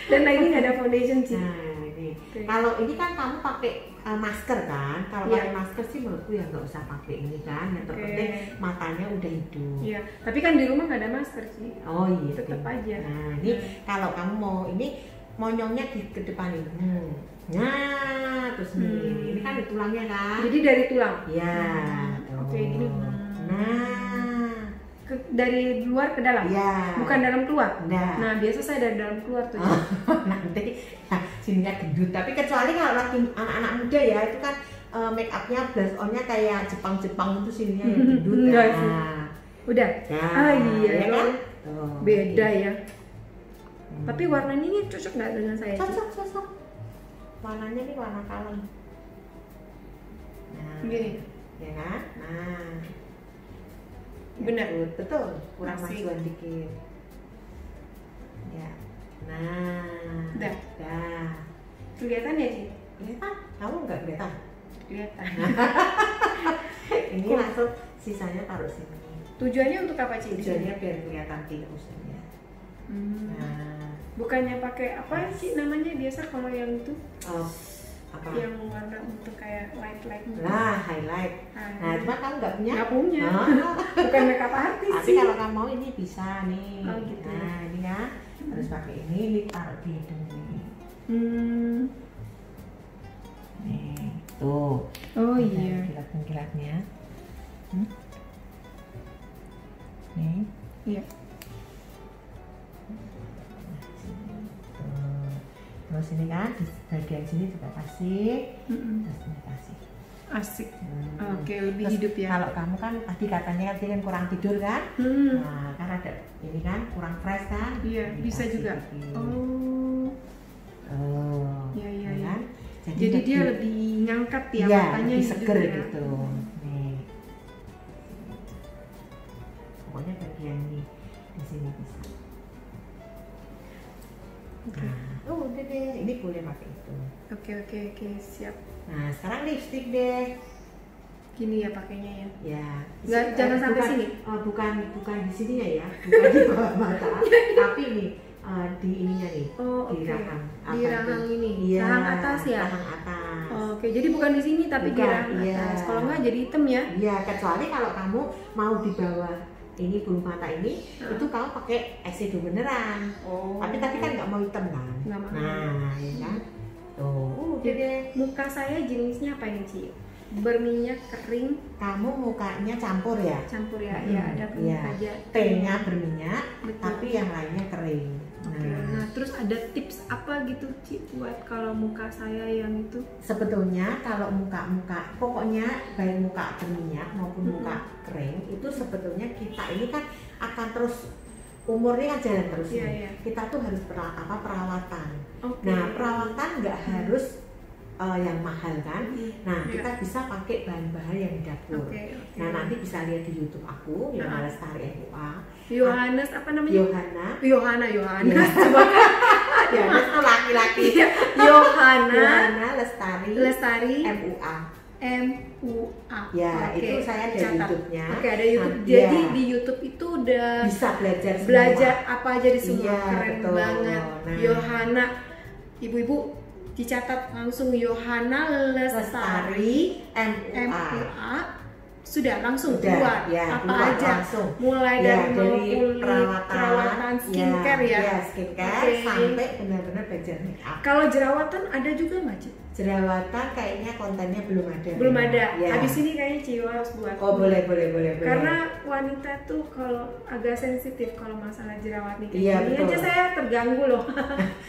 Dan lagi nggak ada foundation sih. Nah ini, kalau ini kan kamu pakai masker kan? Kalau pakai masker sih menurutku ya nggak usah pakai ini kan. Yang terpenting matanya udah hidup. Iya. Tapi kan di rumah nggak ada masker sih. Oh iya. Tetap aja. Nah ini kalau kamu mau ini monyongnya di kedepanin. Nah terus nih, ini kan di tulangnya kan? Jadi dari tulang. Iya. Oke gini. Nah. Dari luar ke dalam. Iya. Bukan dalam keluar. Nah biasa saya dari dalam keluar tuh. Nanti ya, sininya gendut. Tapi kecuali kalau lagi anak-anak muda ya itu kan make upnya blush onnya kayak Jepang-Jepang itu sininya yang gendut. Enggak ya. sih. Udah. Nah, Iya ya kan? Beda ya. Tapi warnanya ini cocok nggak dengan saya? Cocok. Warnanya ini warna kalem. Nah, gini. Ya kan? Nah. Benar. Betul. Kurang Masih. majuan dikit. Ya. Nah. Dah. Kelihatan ya sih? Kelihatan? Kamu nggak kelihatan? Kelihatan. Ini langsung sisanya taruh sini. Tujuannya untuk apa sih? Tujuannya biar kelihatan tikusnya. Nah. Bukannya pakai apa sih namanya biasa kalau yang itu? Apa? Yang warna untuk kayak light. Nah, highlight. Nah, cuma kamu nggak punya? Nggak punya. Bukan makeup artist Tapi sih. kalau kamu mau ini bisa nih. Oh, gitu. Nah, ini ya. Harus pakai ini taruh di hidung ini. Nih, tuh. Oh iya. Kilat-kilatnya. Nih. Iya. Terus ini kan di bagian sini juga kasih, terus ini kasih. Asik. Oke, lebih Terus hidup ya. Kalau kamu kan tadi katanya kan kurang tidur kan? Nah, kan ada ini kan kurang fresh kan? Iya, bisa juga. Dikit. Iya. Kan? Jadi dia lebih ngangkat ya, iya, matanya lebih seger ya. gitu. Nih. Pokoknya bagian ini di sini bisa. Oke. Nah, udah deh, ini boleh pakai itu. Oke, siap. Nah, sekarang lipstick deh. Gini ya pakainya ya. Ya. Nggak, jangan sampai sini. Bukan di sininya ya, bukan di bawah mata, tapi nih di ininya nih, di rahang. Di rahang ini, Iya, rahang atas ya. Rahang atas. Oke, jadi bukan di sini tapi di Bukan, rahang iya. atas. Kalau nggak jadi hitam ya. Iya, kecuali kalau kamu mau di bawah ini bulu mata ini, itu kamu pakai eyeshadow beneran. Tapi tadi kan nggak mau hitam kan? Nggak mau. Nah, ya kan? Tuh, udah deh. Muka saya jenisnya apa ini Ci? Berminyak kering, Kamu mukanya campur ya? campur ya, ya ada minyak Iya. aja. T-nya berminyak, Betul. tapi yang lainnya kering. Oke. Nah, terus ada tips apa gitu Ci buat kalau muka saya yang itu? Sebetulnya kalau muka-muka, pokoknya baik muka berminyak maupun muka kering, itu sebetulnya kita ini kan akan terus umurnya kan jalan terus. Iya, nih. iya. Kita tuh harus perawatan. Oke. Nah, perawatan nggak harus yang mahal kan. Nah, Iya. kita bisa pakai bahan-bahan yang di dapur. Oke. Nah, nanti bisa lihat di YouTube aku, Yohana Lestari MUA. Yohanes apa namanya? Yohana. Yohanes. Coba. Yohanes itu laki-laki. Yohana Lestari MUA. Ya, Oke, itu saya ada catat. YouTube-nya. Oke, ada YouTube. Nah, Jadi iya. di YouTube itu udah Bisa belajar semua. belajar apa aja di semua. Iya, Keren betul. banget. Nah. Yohana, ibu-ibu dicatat langsung Yohana Lestari MUA. Sudah langsung keluar. Ya, apa keluar aja? langsung. Mulai Ya, dari mau kulit, perawatan skincare ya. Ya, skincare Oke. sampai benar-benar belajar make up. Kalau jerawatan ada juga nggak Ci? Jerawatan kayaknya kontennya belum ada. Belum ada. Ya. Habis ini kayaknya Cio harus buat. Oh, boleh. Karena wanita tuh kalau agak sensitif kalau masalah jerawat nih. Iya, Ini betul. aja saya terganggu loh.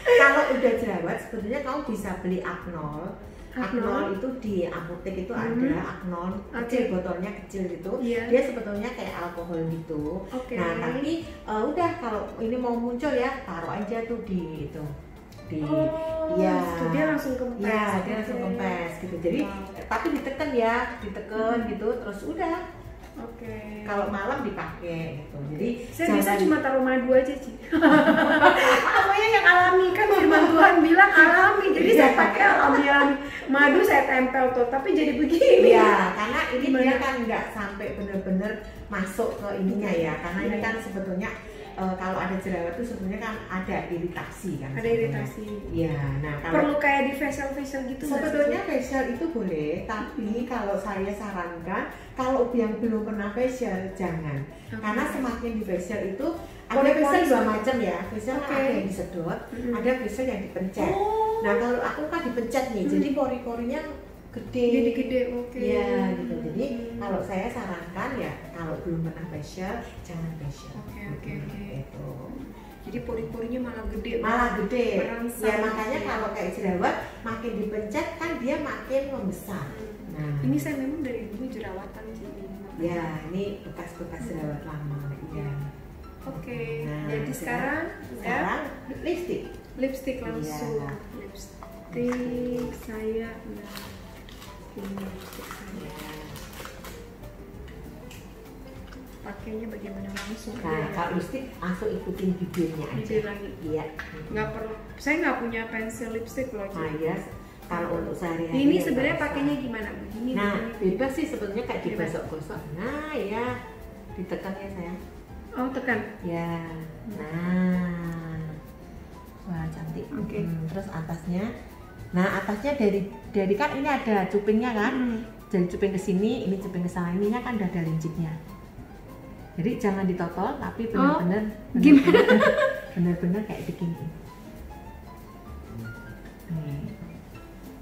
Kalau udah jerawat, sebetulnya kamu bisa beli Aknol. Aknol itu di apotek itu ada Aknol kecil, botolnya kecil gitu. Iya. Dia sebetulnya kayak alkohol gitu. Oke. Nah, tapi udah kalau ini mau muncul ya taruh aja tuh di itu. Iya. Dia langsung kempes. Iya, dia langsung kempes gitu. Jadi tapi diteken ya, gitu terus udah Oke. Kalau malam dipakai gitu. Jadi Saya biasa cuma taruh madu aja, Ci. Pokoknya yang alami, kan firman Tuhan bilang alami. Jadi saya pakai alami. Madu saya tempel tuh, tapi jadi begini. Iya, karena ini dia kan nggak sampai bener-bener masuk ke ininya ya. Karena ini kan sebetulnya kalau ada jerawat itu sebenarnya kan ada iritasi kan. Ada iritasi. Iya, nah kalau Perlu kayak di facial gitu nggak sebetulnya sih? facial itu boleh, tapi kalau saya sarankan kalau yang belum pernah facial jangan. Karena semakin di facial itu ada facial dua macam ya. Facial kan ada yang disedot, ada facial yang dipencet. Nah, kalau aku kan dipencet nih, jadi pori-porinya gede. Jadi gede, oke. Iya, gitu. Jadi kalau saya sarankan ya kalau belum pernah facial jangan facial. Oke. Gitu. Jadi pori-porinya malah gede. Malah gede. Merangsang. Ya makanya kalau kayak jerawat makin dipencet kan dia makin membesar. Nah, Ini saya memang dari dulu jerawatan sih. ya ini bekas-bekas jerawat lama. Iya. Oke. Nah, Jadi sekarang lipstick. lipstick langsung. Iya. Lipstick saya. Nah, ini lipstick saya. Pakainya bagaimana langsung? Nah, kalau lipstick langsung ikutin bibirnya aja. Bibir lagi. Iya. Nggak perlu. Saya nggak punya pensil lipstick loh. Ci. Nah, ya kalau untuk sehari-hari. Ini ya sebenarnya nggak usah. pakainya gimana? Begini. Nah, begini. bebas sih sebetulnya kayak digosok-gosok. Nah, ya ditekan ya sayang. Oh, tekan. Ya. Nah. Wah, cantik. Oke. Terus atasnya. Nah, atasnya dari kan ini ada cupingnya kan. Dari cuping ke sini, ini cuping ke sana. Ininya kan udah ada lincipnya. Jadi jangan ditotol, tapi benar-benar benar-benar kayak begini. Nih.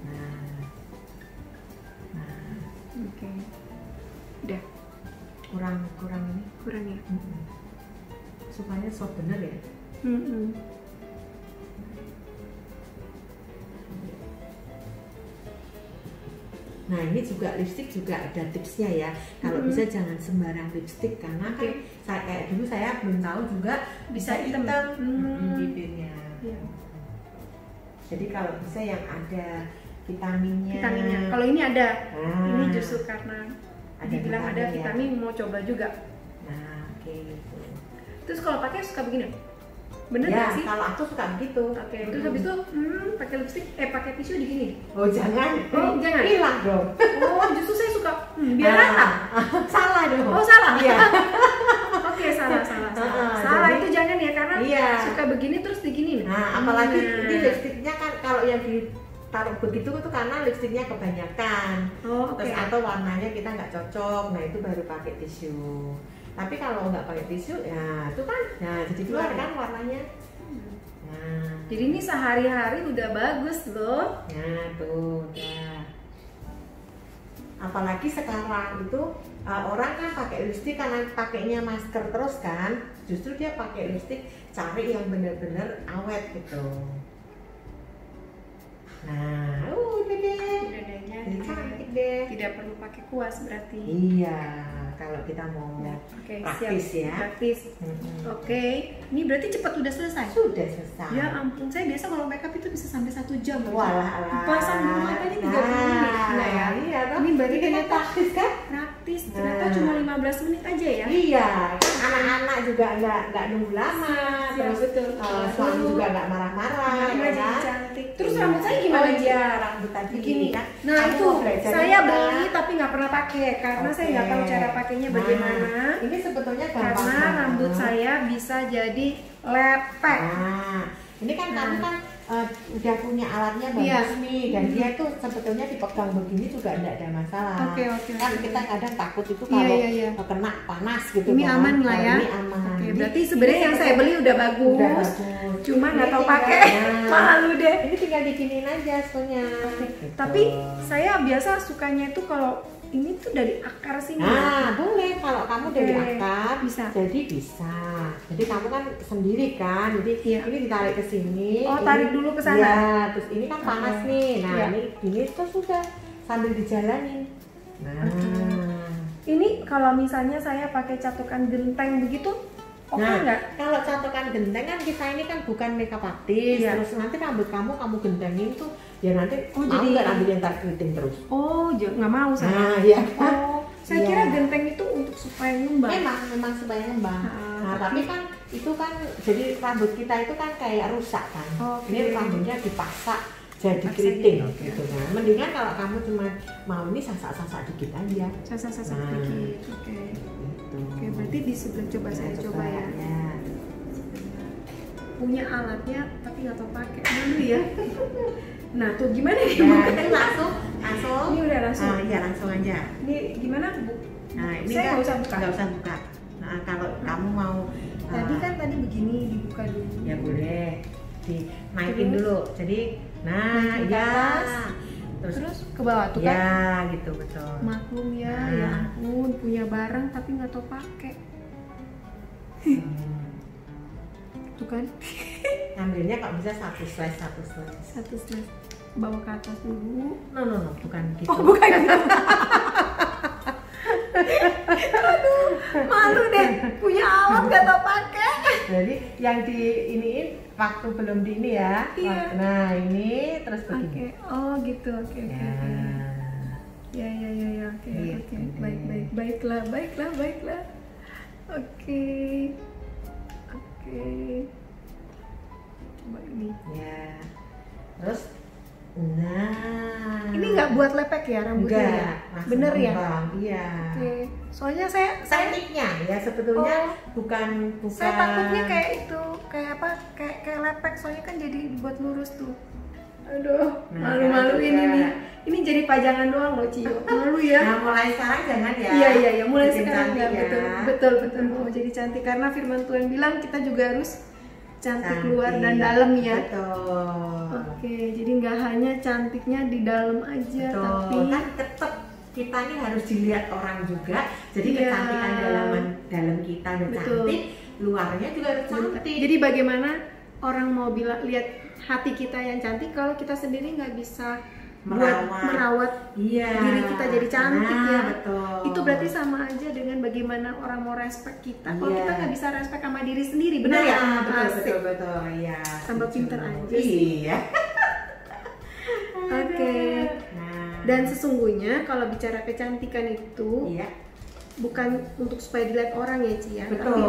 Nah. Oke. Udah. Kurang ini. Kurang ya. Supaya soft bener ya. Nah, ini juga lipstick juga ada tipsnya ya. Kalau bisa jangan sembarang lipstick karena kan kayak dulu saya belum tahu juga bisa hitam bibirnya. Iya. Jadi kalau bisa yang ada vitaminnya. Kalau ini ada. Nah, Ini justru karena dibilang ada vitamin ya. vitamin, mau coba juga. Nah, oke gitu. Terus kalau pakai suka begini? Bener Ya, nggak sih? kalau aku suka begitu. Oke, terus habis itu pakai lipstick, pakai tisu di gini. Oh, jangan. Oh, jangan. Hilang dong. Oh, justru saya suka biar rata. Salah dong. Oh, salah. Iya. Oke, salah. Jadi, Itu jangan ya, karena suka begini terus digini. Nah, apalagi ini lipstiknya kan kalau yang ditaruh begitu itu karena lipstiknya kebanyakan. Oh, oke. Terus atau warnanya kita nggak cocok, nah itu baru pakai tisu. Tapi kalau nggak pakai tisu, ya itu kan, nah jadi keluar kan warnanya. Nah, Jadi ini sehari-hari udah bagus loh. nah tuh, udah. Apalagi sekarang itu orang kan pakai lipstik karena pakainya masker terus kan, justru dia pakai lipstik cari yang bener-bener awet gitu. Nah, udah deh. Dadanya Jadi cantik deh. tidak perlu pakai kuas berarti. Iya, kalau kita mau Oke, praktis siap. ya. Praktis. Oke, ini berarti cepat udah selesai. Sudah selesai. Ya ampun, saya biasa kalau makeup itu bisa sampai 1 jam. Walah, Pasang bulu matanya 30 menit. Nah ya, iya, toh. ini berarti Ini ternyata praktis kan? praktis. Ternyata Nah. cuma 15 menit aja ya. Iya, kan anak-anak juga nggak nunggu lama, Ya, terus betul. suami juga nggak marah-marah, Nah, ya jadi kan? cantik. Terus Iya. rambut saya gimana? Oh iya, rambut tadi Begini. kan. Nah Kamu itu mau belajar saya juga? beli tapi nggak pernah pakai karena saya nggak tahu cara pakainya Nah, bagaimana. ini sebetulnya gampang Karena banget. rambut saya bisa jadi lepek. Nah, ini kan kamu kan udah punya alatnya bagus Iya. nih, dan dia tuh sebetulnya dipegang begini juga enggak ada masalah. Oke. Kan kita kadang takut itu Iya, kalau iya. kena panas gitu. Ini kan. aman lah Nah, ya. Ini aman. Oke, Jadi, berarti sebenarnya yang saya beli udah bagus. udah bagus. Cuma nggak Ini tahu tinggal- pakai. nah, Malu deh. Ini tinggal diginiin aja soalnya. Gitu. Tapi saya biasa sukanya itu kalau ini tuh dari akar sini. Nah, boleh kalau kamu Oke, dari akar bisa. Jadi bisa. Jadi kamu kan sendiri kan. Jadi Iya. ini ditarik ke sini. Oh, ini- tarik dulu ke sana. Iya, terus ini kan panas Oke. nih. Nah, Iya. ini tuh sudah sambil dijalanin. Nah. Ini kalau misalnya saya pakai catukan genteng begitu, oke Nah, nggak? kalau catokan genteng kan kita ini kan bukan makeup artist. Iya. Terus nanti rambut kamu gentengin tuh ya nanti Oh, mau jadi- nggak rambut yang tak keriting terus. Oh, nggak mau saya. Nah, iya kan? Oh, saya Iya. kira genteng itu untuk supaya ngembang. Memang supaya ngembang. Nah, tapi kan itu kan jadi rambut kita itu kan kayak rusak kan. Ini rambutnya dipasak jadi keriting gitu kan. Mendingan kalau kamu cuma mau ini sasak-sasak dikit aja. Sasak-sasak dikit. Oke, berarti di sebelah saya coba ya. Punya alatnya tapi nggak tahu pakai dulu ya. Nah tuh gimana ya? Ini langsung. Ini udah langsung. Iya langsung aja. Ini gimana Bu? Nah ini saya nggak usah buka. Nah kalau kamu mau. Tadi begini dibuka dulu. Ya boleh. Dinaikin dulu. Jadi ya. Terus ke bawah tuh kan? Ya gitu betul. Maklum ya, ya ampun punya barang tapi nggak tahu pakai. Tuh kan? Ngambilnya kalau bisa satu slice. Bawa ke atas dulu. No, bukan gitu. Oh bukan. Aduh, malu deh punya alat nggak tahu pakai. Jadi yang di iniin waktu belum di ini ya. Iya. Nah ini terus begini. Oh gitu. Oke. Ya. Oke. Baiklah. Oke. Coba ini. Ya. Terus ini nggak buat lepek ya rambutnya? Enggak, ya? Bener ya? Iya. Oke. Soalnya saya tekniknya ya sebetulnya bukan. Saya takutnya kayak itu, kayak apa? Kayak lepek. Soalnya kan jadi buat lurus tuh. Aduh, malu-maluin ini. Ini jadi pajangan doang loh, Cio. Malu ya. Nah, mulai sekarang jangan ya. Iya, mulai bikin sekarang ya. ya. Betul mau jadi cantik karena firman Tuhan bilang kita juga harus cantik luar dan dalam ya. Betul. Oke, jadi nggak hanya cantiknya di dalam aja, tapi kan tetap kita ini harus dilihat orang juga. Jadi kecantikan dalam kita udah cantik, luarnya juga harus cantik. Jadi bagaimana orang mau lihat hati kita yang cantik kalau kita sendiri nggak bisa merawat diri kita jadi cantik ya. Betul. Itu berarti sama aja dengan bagaimana orang mau respect kita. Kalau kita nggak bisa respect sama diri sendiri, benar ya? Betul, iya. Tambah pinter aja sih. Iya. Oke. Dan sesungguhnya kalau bicara kecantikan itu bukan untuk supaya dilihat orang ya Ci ya. Betul. Tapi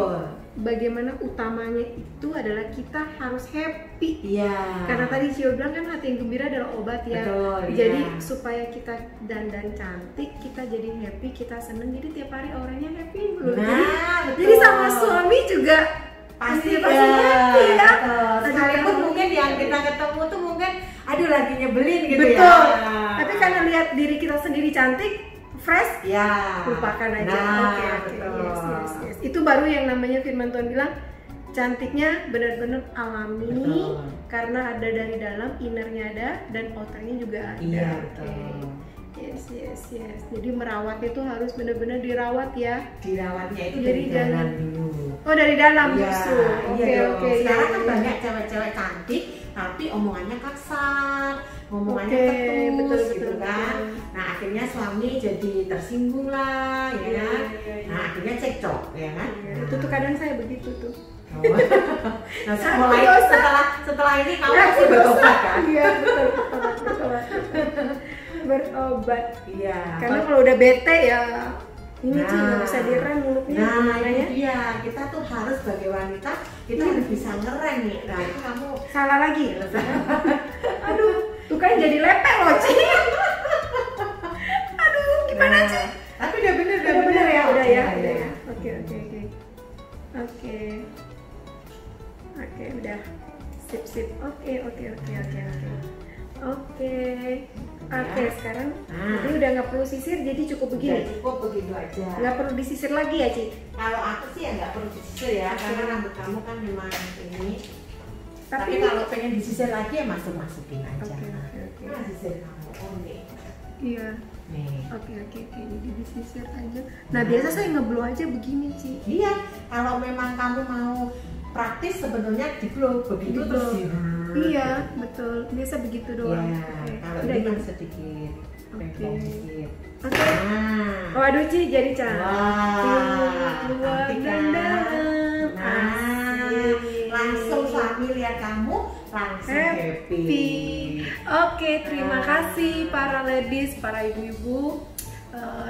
bagaimana utamanya itu adalah kita harus happy. Iya. Karena tadi Cio bilang kan hati yang gembira adalah obat ya. Betul, jadi supaya kita dandan cantik, kita jadi happy, kita seneng. Jadi tiap hari orangnya happy. Jadi sama suami juga pasti happy ya. Sekalipun mungkin yang kita ketemu tuh mungkin aduh lagi nyebelin gitu. Betul. Tapi karena lihat diri kita sendiri cantik, fresh, lupakan aja. Oke. Yes. Itu baru yang namanya firman Tuhan bilang cantiknya benar-benar alami. Betul. Karena ada dari dalam, innernya ada dan outernya juga ada. Iya, betul. Yes. Jadi merawat itu harus benar-benar dirawat ya. Dirawatnya itu jadi dari dalam dulu. Oh, dari dalam justru. Oke. Sekarang kan banyak cewek-cewek cantik tapi omongannya kasar, ngomongannya ketus gitu kan. Nah akhirnya suami jadi tersinggung lah, ya kan. Nah akhirnya cekcok, ya kan. Itu tuh kadang saya begitu tuh. Nah mulai setelah ini kamu pasti berobat kan? Iya betul. Berobat. Iya. Karena kalau udah bete ya ini sih nggak bisa direm mulutnya. Nah ini dia, kita tuh harus sebagai wanita kita harus bisa ngerem nih. Nah itu kamu salah lagi. Aduh, tuh kan jadi lepek loh Ci. Aduh, gimana Ci? Tapi udah bener ya, udah ya. Oke, udah. Sip. Oke, sekarang jadi udah nggak perlu sisir, jadi cukup begini. Cukup begitu aja. Nggak perlu disisir lagi ya, Ci? Kalau aku sih ya nggak perlu disisir ya, karena rambut kamu kan memang ini. Tapi ini... kalau pengen disisir lagi ya masukin aja. Oke. Nah, sisir kamu, nih. Iya. Nih. Oke, jadi disisir aja. Nah, biasa saya ngeblow aja begini, Ci. Iya, kalau memang kamu mau praktis sebenarnya di-blow begitu terus. Iya, betul. Biasa begitu doang. Ya, kalau ini kan sedikit. Oke. Oh, aduh Ci, jadi cantik. Luar dan dalam. Langsung suami lihat kamu langsung happy. Oke, terima kasih para ladies, para ibu-ibu.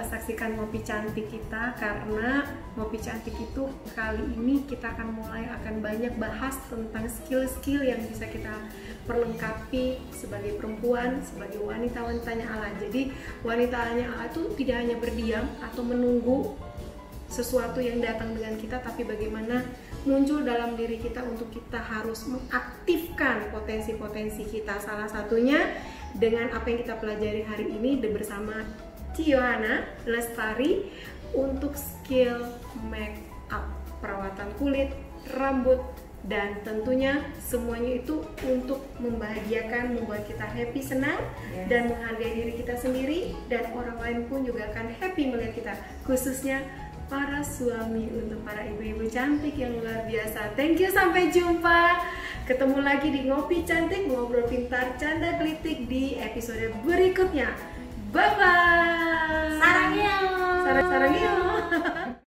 saksikan Ngopi Cantik kita, karena Ngopi Cantik itu kali ini kita akan banyak bahas tentang skill-skill yang bisa kita perlengkapi sebagai perempuan, sebagai wanita-wanitanya Allah. Jadi wanitanya Allah itu tidak hanya berdiam atau menunggu sesuatu yang datang dengan kita, tapi bagaimana muncul dalam diri kita untuk kita harus mengaktifkan potensi-potensi kita. Salah satunya dengan apa yang kita pelajari hari ini bersama Yohana Lestari untuk skill make up, perawatan kulit, rambut, dan tentunya semuanya itu untuk membahagiakan, membuat kita happy, senang, dan menghargai diri kita sendiri, dan orang lain pun juga akan happy melihat kita, khususnya para suami, untuk para ibu-ibu cantik yang luar biasa. Thank you, sampai jumpa. Ketemu lagi di Ngopi Cantik, ngobrol pintar, canda gelitik di episode berikutnya. Bye bye. Sarangnya. Sarangnya.